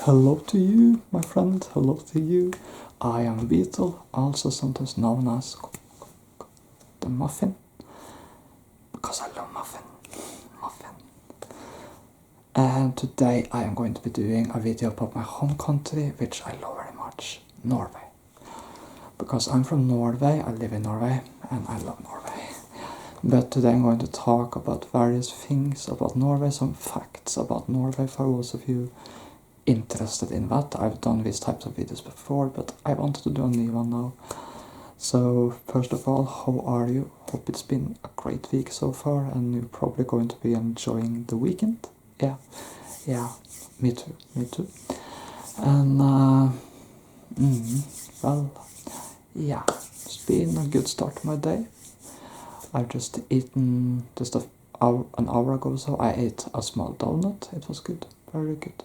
Hello to you, my friend, hello to you. I am Beetle, also sometimes known as the Muffin, because I love muffin. And today I am going to be doing a video about my home country, which I love very much, Norway. Because I'm from Norway, I live in Norway, and I love Norway. But today I'm going to talk about various things about Norway, some facts about Norway for those of you interested in that. I've done these types of videos before, but I wanted to do a new one now. So first of all, how are you? Hope it's been a great week so far, and you're probably going to be enjoying the weekend. Yeah, me too. And well, yeah, it's been a good start to my day. I've just eaten just an hour ago, so I ate a small donut. It was good, very good.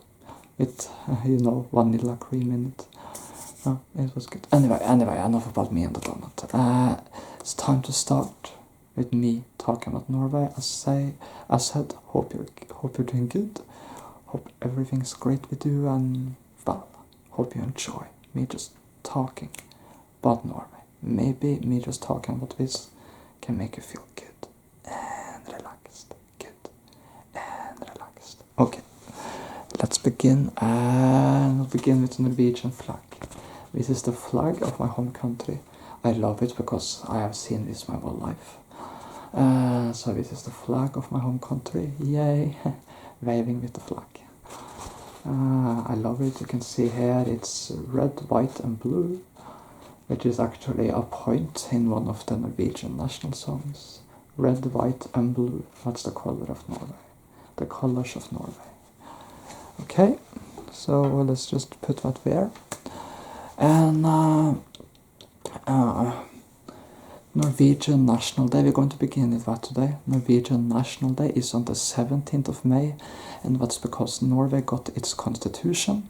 With, vanilla cream in it. It was good. Anyway, enough about me and the donut. It's time to start with me talking about Norway. As said, hope you're doing good. Hope everything's great with you, and well, hope you enjoy me just talking about Norway. Maybe me just talking about this can make you feel good and relaxed. Okay. Let's begin, and we'll begin with the Norwegian flag. This is the flag of my home country. I love it because I have seen this my whole life. So this is the flag of my home country. Yay! Waving with the flag. I love it. You can see here it's red, white and blue, which is actually a point in one of the Norwegian National songs. Red, white and blue. That's the color of Norway. The colors of Norway. Okay, so let's just put that there. And Norwegian National Day, we're going to begin with that today. Norwegian National Day is on the 17th of May, and that's because Norway got its constitution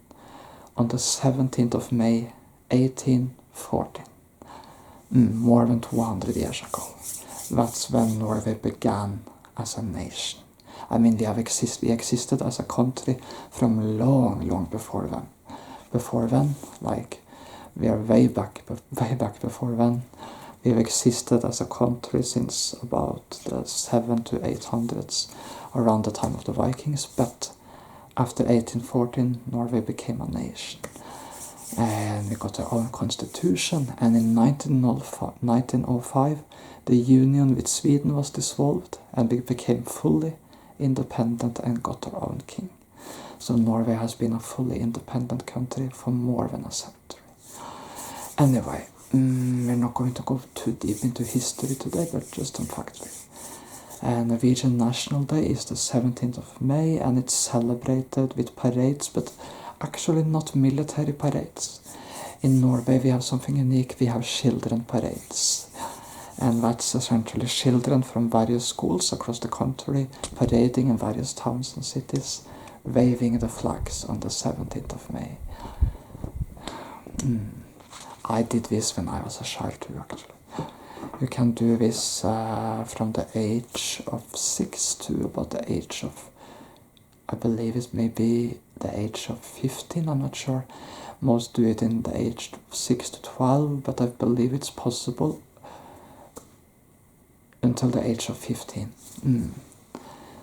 on the 17th of May, 1814. More than 200 years ago. That's when Norway began as a nation. I mean, we existed as a country from long before then. Before then, like, we are way back before then. We've existed as a country since about the 700 to 800s, around the time of the Vikings, but after 1814, Norway became a nation. And we got our own constitution, and in 1905, the union with Sweden was dissolved, and we became fully independent and got our own king. So Norway has been a fully independent country for more than a century. Anyway, we're not going to go too deep into history today, but just some facts. Norwegian National Day is the 17th of May, and it's celebrated with parades, but actually not military parades. In Norway we have something unique. We have children parades. And that's essentially children from various schools across the country parading in various towns and cities, waving the flags on the 17th of May. I did this when I was a child too, actually. You can do this from the age of 6 to about the age of, I believe it's maybe the age of 15, I'm not sure. Most do it in the age of 6 to 12, but I believe it's possible until the age of 15.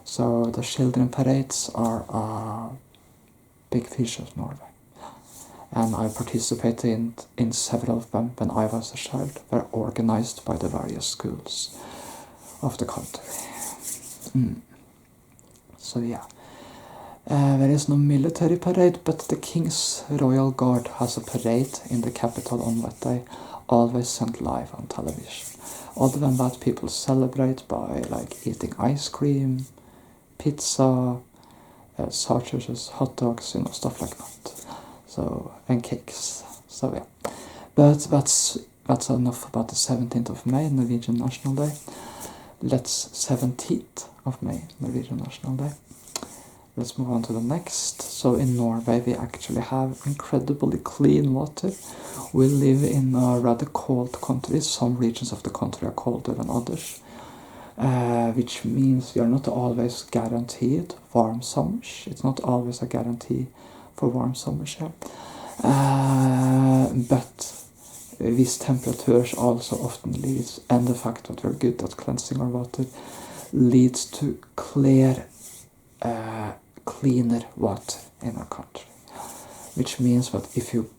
So the children parades are a big feature of Norway. And I participated in several of them when I was a child. They're organized by the various schools of the country. So yeah. There is no military parade, but the King's Royal Guard has a parade in the capital on that day, always sent live on television. Other than that, people celebrate by like eating ice cream, pizza, sausages, hot dogs, stuff like that. So, and cakes. So yeah. But that's enough about the 17th of May, Norwegian National Day. Let's 17th of May, Norwegian National Day. Let's move on to the next. So in Norway we actually have incredibly clean water. We live in a rather cold country. Some regions of the country are colder than others, which means we are not always guaranteed warm summers. It's not always a guarantee for warm summers here. But these temperatures also often leads, and the fact that we're good at cleansing our water, leads to cleaner water in our country. Which means that if you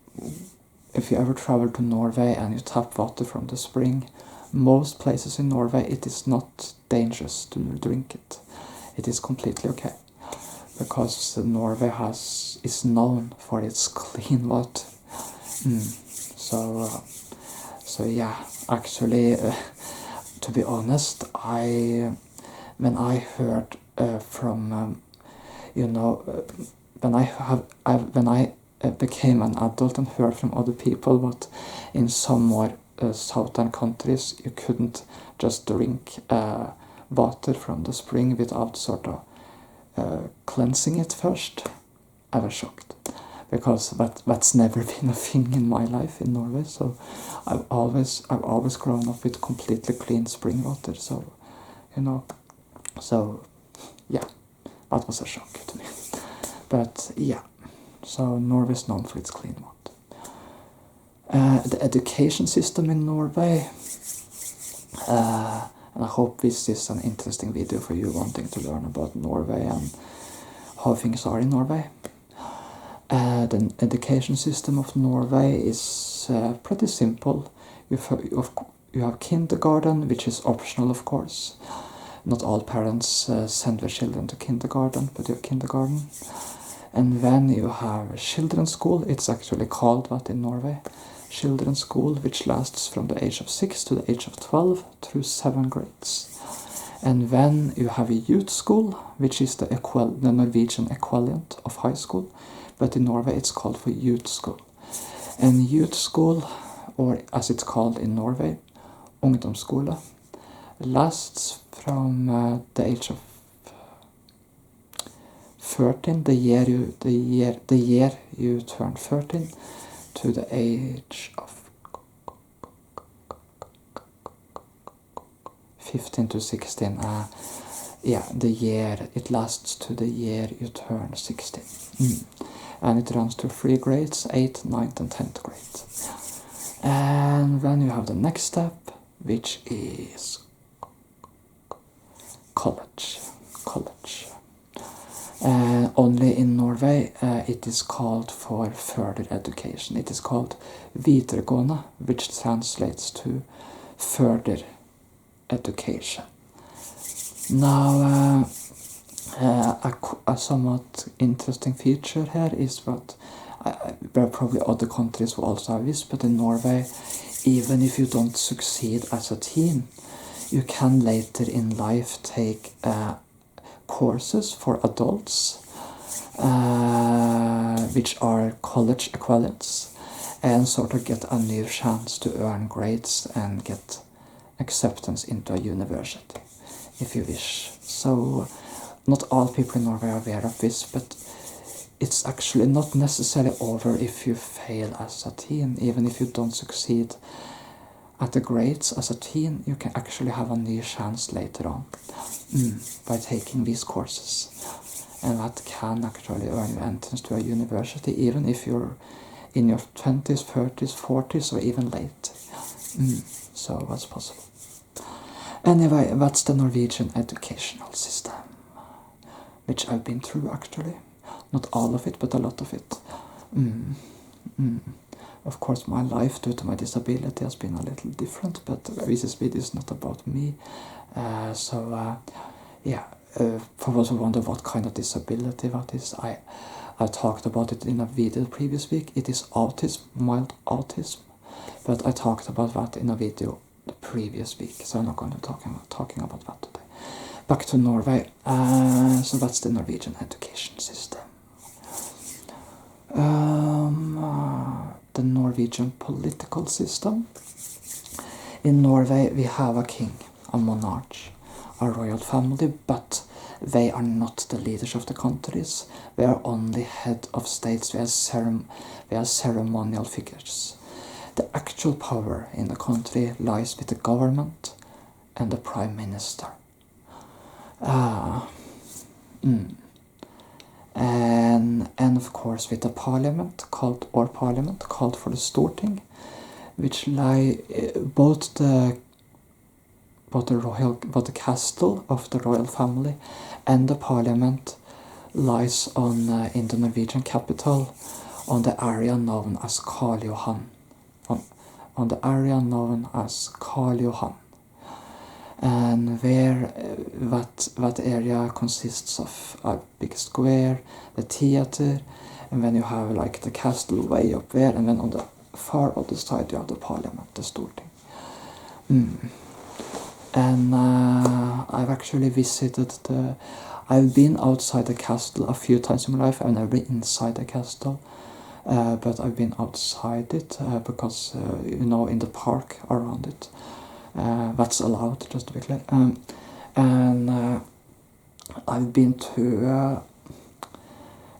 ever travel to Norway and you tap water from the spring, most places in Norway it is not dangerous to drink it. It is completely okay, because Norway is known for its clean water. So yeah, actually, to be honest, when I heard from when I became an adult and heard from other people that in some more southern countries you couldn't just drink water from the spring without sort of cleansing it first, I was shocked, because that's never been a thing in my life in Norway. So I've always grown up with completely clean spring water. So so yeah, that was a shock to me. But yeah, so Norway is known for its clean water. The education system in Norway, and I hope this is an interesting video for you wanting to learn about Norway and how things are in Norway. The education system of Norway is pretty simple. You have kindergarten, which is optional, of course. Not all parents send their children to kindergarten, but you have kindergarten. And then you have children's school. It's actually called that in Norway. Children's school, which lasts from the age of 6 to the age of 12 through 7 grades. And then you have a youth school, which is the Norwegian equivalent of high school, but in Norway it's called for youth school. And youth school, or as it's called in Norway, ungdomsskole, lasts from the age of 13, the year you turn 13, to the age of 15 to 16. The year it lasts to the year you turn 16. And it runs to 3 grades, 8th, 9th and 10th grade. And then you have the next step, which is college. Only in Norway it is called for further education. It is called videregående, which translates to further education. Now, a somewhat interesting feature here is that there are probably other countries who also have this, but in Norway, even if you don't succeed as a teen, you can later in life take courses for adults, which are college equivalents, and sort of get a new chance to earn grades and get acceptance into a university, if you wish. So not all people in Norway are aware of this, but it's actually not necessarily over if you fail as a teen. Even if you don't succeed at the grades as a teen, you can actually have a new chance later on by taking these courses. And that can actually earn you entrance to a university, even if you're in your 20s, 30s, 40s, or even late. So that's possible. Anyway, that's the Norwegian educational system, which I've been through actually. Not all of it, but a lot of it. Of course, my life due to my disability has been a little different, but this video is not about me. For those who wonder what kind of disability that is, I talked about it in a video previous week. It is autism, mild autism, but I talked about that in a video the previous week, so I'm not going to be talking about that today. Back to Norway. So that's the Norwegian education system. The Norwegian political system. In Norway we have a king, a monarch, a royal family, but they are not the leaders of the countries. They are only head of states. They are ceremonial figures. The actual power in the country lies with the government and the prime minister. and of course with the parliament called for the Storting, which lie both the castle of the royal family and the parliament lies on in the Norwegian capital on the area known as Karl Johan. On the area known as Karl Johan. And where that area consists of a big square, the theater, and then you have like the castle way up there, and then on the far other side you have the parliament, the Storting. And I've actually I've been outside the castle a few times in my life. I've never been inside the castle, but I've been outside it because, in the park around it. That's allowed, just to be clear. And I've been to...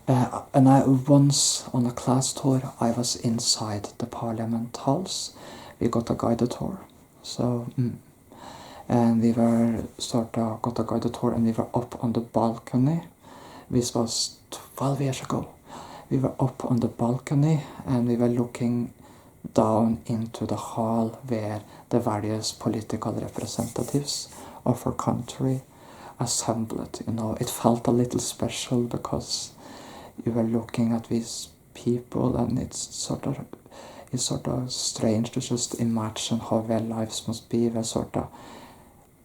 and once on a class tour, I was inside the parliament halls. We got a guided tour. So... and we were got a guided tour, and we were up on the balcony. This was 12 years ago. We were up on the balcony and we were looking down into the hall where the various political representatives of our country assembled. It felt a little special because you were looking at these people, and it's sort of strange to just imagine how their lives must be.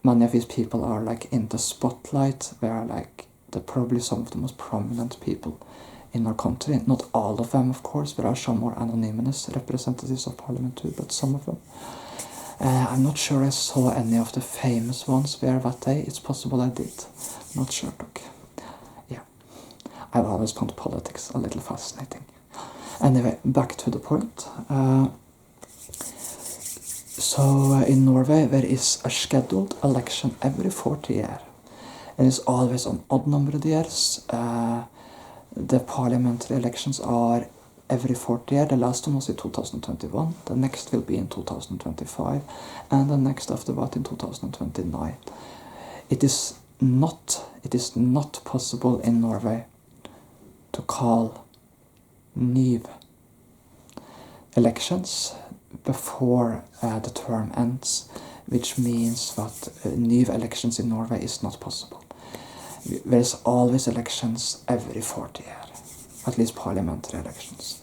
Many of these people are like in the spotlight. They are like probably some of the most prominent people in our country. Not all of them, of course. There are some more anonymous representatives of parliament too, but some of them. I'm not sure I saw any of the famous ones there that day. It's possible I did. Not sure, look. Yeah. I've always found politics a little fascinating. Anyway, back to the point. So in Norway there is a scheduled election every 40 years. And it's always on odd numbered years. The parliamentary elections are every 40 years. The last one was in 2021. The next will be in 2025. And the next after that in 2029. It is not possible in Norway to call new elections before the term ends, which means that new elections in Norway is not possible. There's always elections every 40 years, at least parliamentary elections.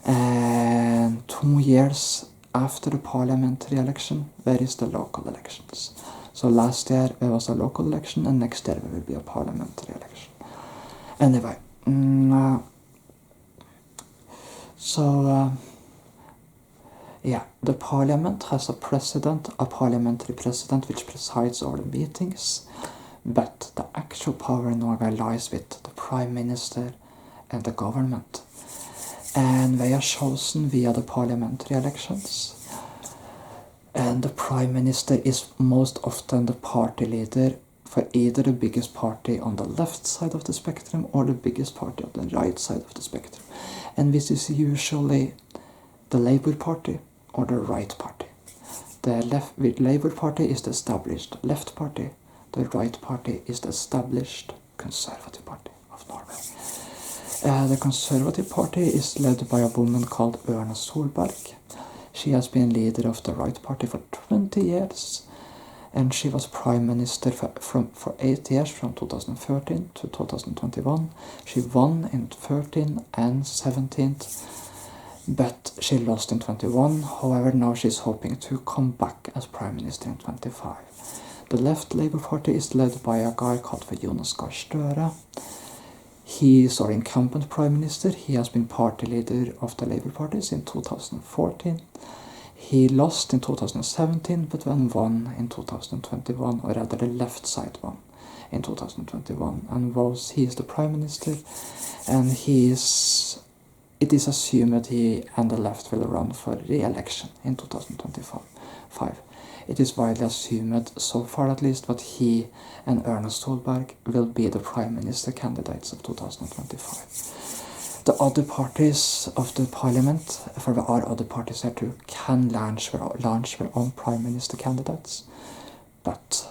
And 2 years after the parliamentary election, there is the local elections. So last year there was a local election, and next year there will be a parliamentary election. Anyway, yeah, the parliament has a parliamentary president, which presides over the meetings, but the actual power in Norway lies with the prime minister and the government. And they are chosen via the parliamentary elections. And the prime minister is most often the party leader for either the biggest party on the left side of the spectrum or the biggest party on the right side of the spectrum. And this is usually the Labour Party or the right party. The Labour Party is the established left party. The right party is the established Conservative Party of Norway. The Conservative Party is led by a woman called Erna Solberg. She has been leader of the right party for 20 years. And she was prime minister for 8 years, from 2013 to 2021. She won in 13 and 17. But she lost in 21. However, now she's hoping to come back as prime minister in 25. The left Labour Party is led by a guy called Jonas Gahr Støre. He is our incumbent prime minister. He has been party leader of the Labour Party since 2014. He lost in 2017, but then won in 2021, or rather the left side won in 2021. And he is the prime minister, and it is assumed that he and the left will run for re-election in 2025. It is widely assumed, so far at least, that he and Erna Solberg will be the prime minister candidates of 2025. The other parties of the parliament, for there are other parties here too, can launch their own prime minister candidates. But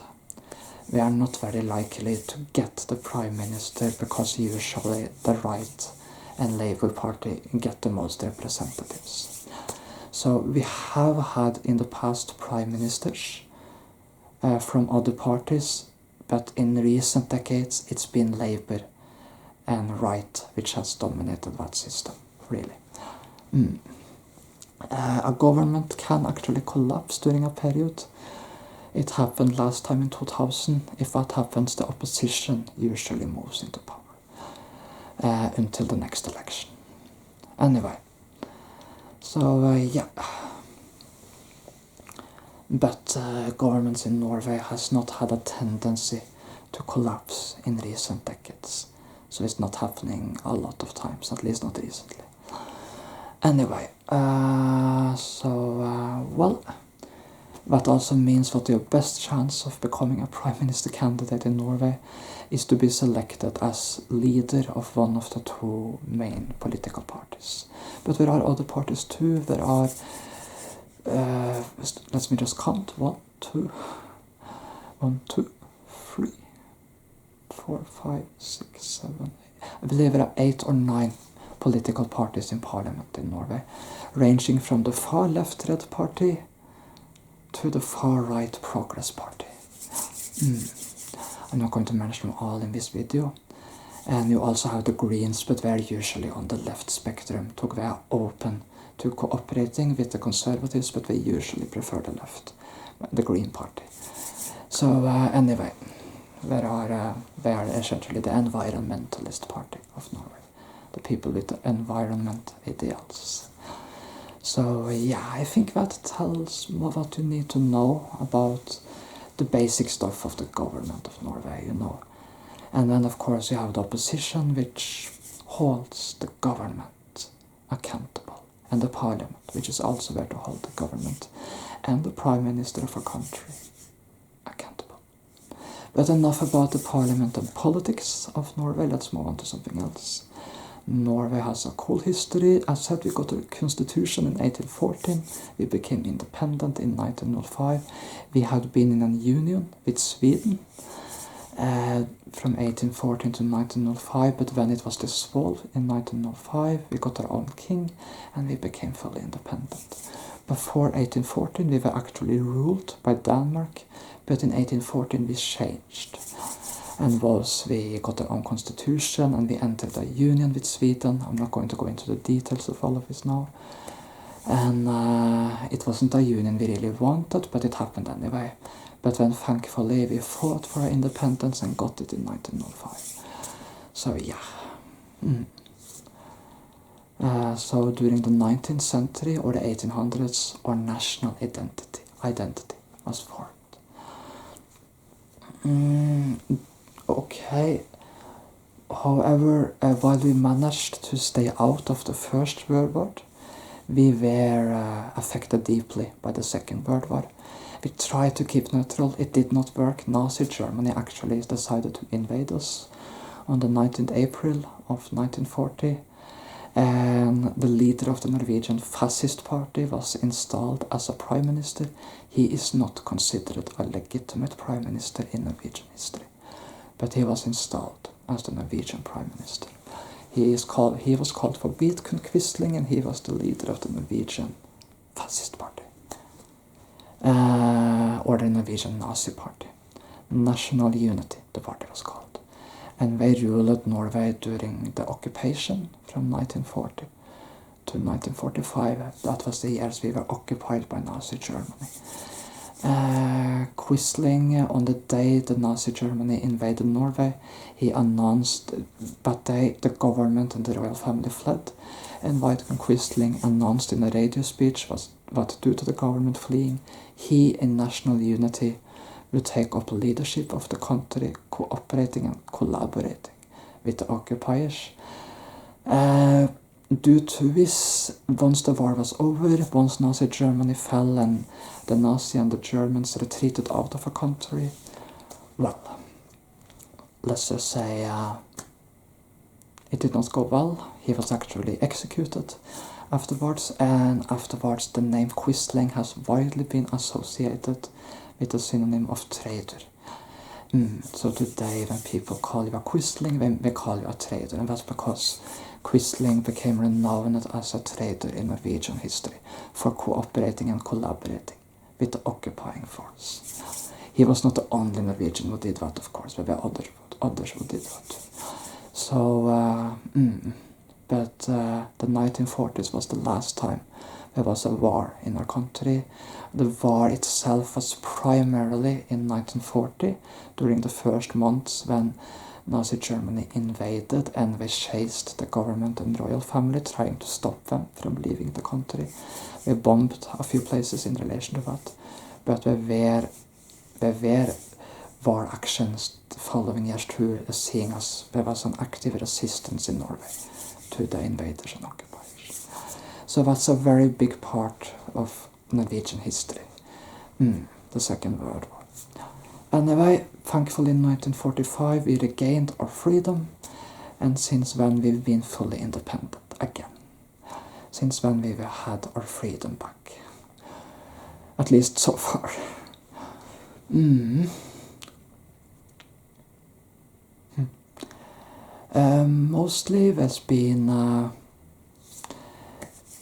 we are not very likely to get the Prime Minister because usually the right and Labour Party get the most representatives. So we have had in the past Prime Ministers from other parties, but in recent decades it's been Labour and right which has dominated that system, really. A government can actually collapse during a period. It happened last time in 2000. If that happens, the opposition usually moves into power until the next election. Anyway, so yeah. But governments in Norway has not had a tendency to collapse in recent decades. So it's not happening a lot of times, at least not recently. Anyway, well, that also means that your best chance of becoming a Prime Minister candidate in Norway is to be selected as leader of one of the two main political parties. But there are other parties too. There are, let me just count, 1, 2, 3, 4, 5, 6, 7, 8. I believe there are 8 or 9 political parties in parliament in Norway, ranging from the far left Red Party to the far right Progress Party. I'm not going to mention them all in this video. And you also have the Greens, but they're usually on the left spectrum. They are open to cooperating with the Conservatives, but they usually prefer the left, the Green Party. So anyway, they are essentially the environmentalist party of Norway. The people with the environment ideals. So yeah, I think that tells what you need to know about the basic stuff of the government of Norway, you know. And then of course you have the opposition, which holds the government accountable, and the parliament, which is also there to hold the government and the Prime Minister of a country accountable. But enough about the parliament and politics of Norway. Let's move on to something else. Norway has a cool history. As said, we got a constitution in 1814. We became independent in 1905. We had been in a union with Sweden from 1814 to 1905, but when it was dissolved in 1905, we got our own king and we became fully independent. Before 1814, we were actually ruled by Denmark, but in 1814 we changed. And we got our own constitution and we entered a union with Sweden. I'm not going to go into the details of all of this now. And it wasn't a union we really wanted, but it happened anyway. But then thankfully we fought for our independence and got it in 1905. So yeah. So during the 19th century or the 1800s, our national identity was formed. Okay, however, while we managed to stay out of the First World War, we were affected deeply by the Second World War. We tried to keep neutral, it did not work. Nazi Germany actually decided to invade us on the 19th April of 1940, and the leader of the Norwegian Fascist Party was installed as a Prime Minister. He is not considered a legitimate Prime Minister in Norwegian history, but he was installed as the Norwegian Prime Minister. He was called for Vidkun Quisling, and he was the leader of the Norwegian Fascist Party, or the Norwegian Nazi Party. National Unity, the party was called. And they ruled Norway during the occupation from 1940 to 1945. That was the years we were occupied by Nazi Germany. Quisling, on the day the Nazi Germany invaded Norway, he announced that the government and the royal family fled, and Vidkun Quisling announced in a radio speech that due to the government fleeing, he in national unity would take up leadership of the country, cooperating and collaborating with the occupiers. Due to this, once the war was over, once Nazi Germany fell and the Nazi and the Germans retreated out of a country, well, let's just say it did not go well. He was actually executed afterwards, and afterwards the name Quisling has widely been associated with the synonym of traitor. So today when people call you a quisling, they call you a trader, and that's because quisling became renowned as a trader in Norwegian history for cooperating and collaborating with the occupying force. He was not the only Norwegian who did that, of course, but there were others who did that. So, but the 1940s was the last time there was a war in our country. The war itself was primarily in 1940, during the first months when Nazi Germany invaded and they chased the government and royal family, trying to stop them from leaving the country. They bombed a few places in relation to that, but there were war actions the following years too, seeing as there was an active resistance in Norway to the invaders and occupiers. So that's a very big part of Norwegian history, the Second World War. Anyway, thankfully in 1945 we regained our freedom, and since then we've been fully independent again. Since then we've had our freedom back. At least so far.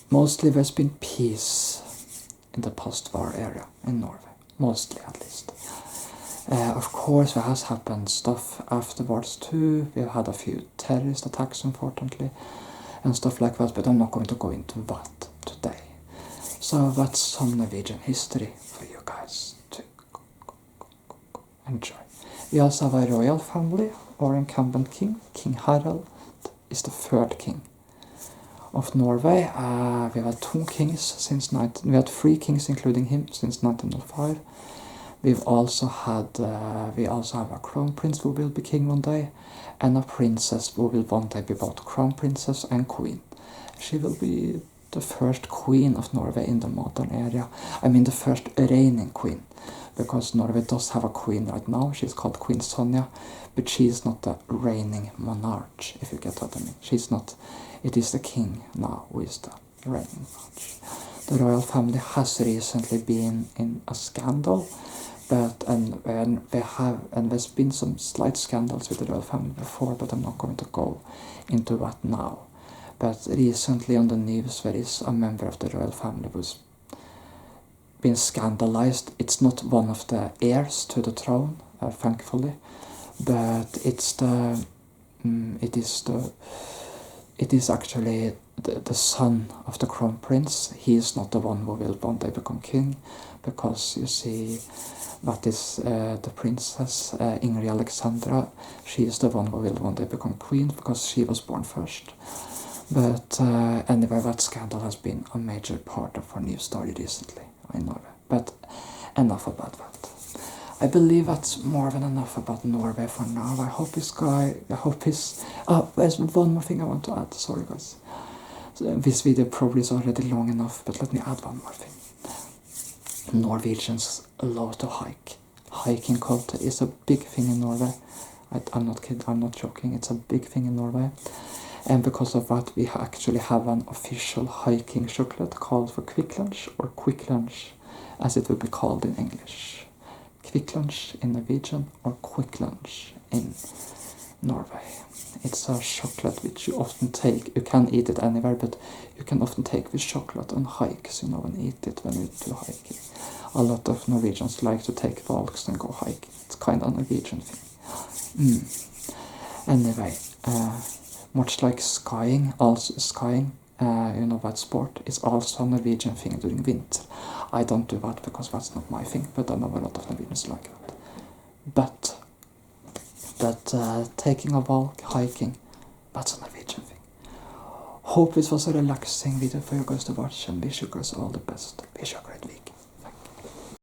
Mostly there's been peace in the post-war area in Norway, mostly at least. Of course there has happened stuff afterwards too. We've had a few terrorist attacks, unfortunately, and stuff like that, but I'm not going to go into that today. So that's some Norwegian history for you guys to enjoy. We also have a royal family, or incumbent king. King Harald is the third king of Norway. We have had 3 kings including him since 1905. We also have a crown prince who will be king one day, and a princess who will one day be both crown princess and queen. She will be the first queen of Norway in the modern era. I mean the first reigning queen, because Norway does have a queen right now. She's called Queen Sonja, but she's not the reigning monarch, if you get what I mean. She's not. It is the king now who is the reigning monarch. The royal family has recently been in a scandal, and there's been some slight scandals with the royal family before, but I'm not going to go into that now. But recently on the news there is a member of the royal family who's been scandalized. It's not one of the heirs to the throne, thankfully, but it is actually the son of the crown prince. He is not the one who will one day become king, because you see, that is the princess Ingrid Alexandra. She is the one who will one day become queen, because she was born first. But anyway, that scandal has been a major part of our news story recently in Norway. But enough about that. I believe that's more than enough about Norway for now. there's one more thing I want to add. Sorry guys. This video probably is already long enough, but let me add one more thing. Norwegians love to hike. Hiking culture is a big thing in Norway. I'm not kidding, I'm not joking, it's a big thing in Norway. And because of that, we actually have an official hiking chocolate called for Quick Lunch, or Quick Lunch, as it would be called in English. Quick Lunch in Norwegian, or Quick Lunch in Norway. It's a chocolate which you often take. You can eat it anywhere, but you can often take this chocolate on hikes, and eat it when you do hiking. A lot of Norwegians like to take walks and go hiking. It's kind of a Norwegian thing. Anyway, much like skiing, that sport is also a Norwegian thing during winter. I don't do that because that's not my thing, but I know a lot of Norwegians like that. But taking a walk, hiking, that's a Norwegian thing. Hope this was a relaxing video for you guys to watch, and wish you guys all the best. Wish you a great week.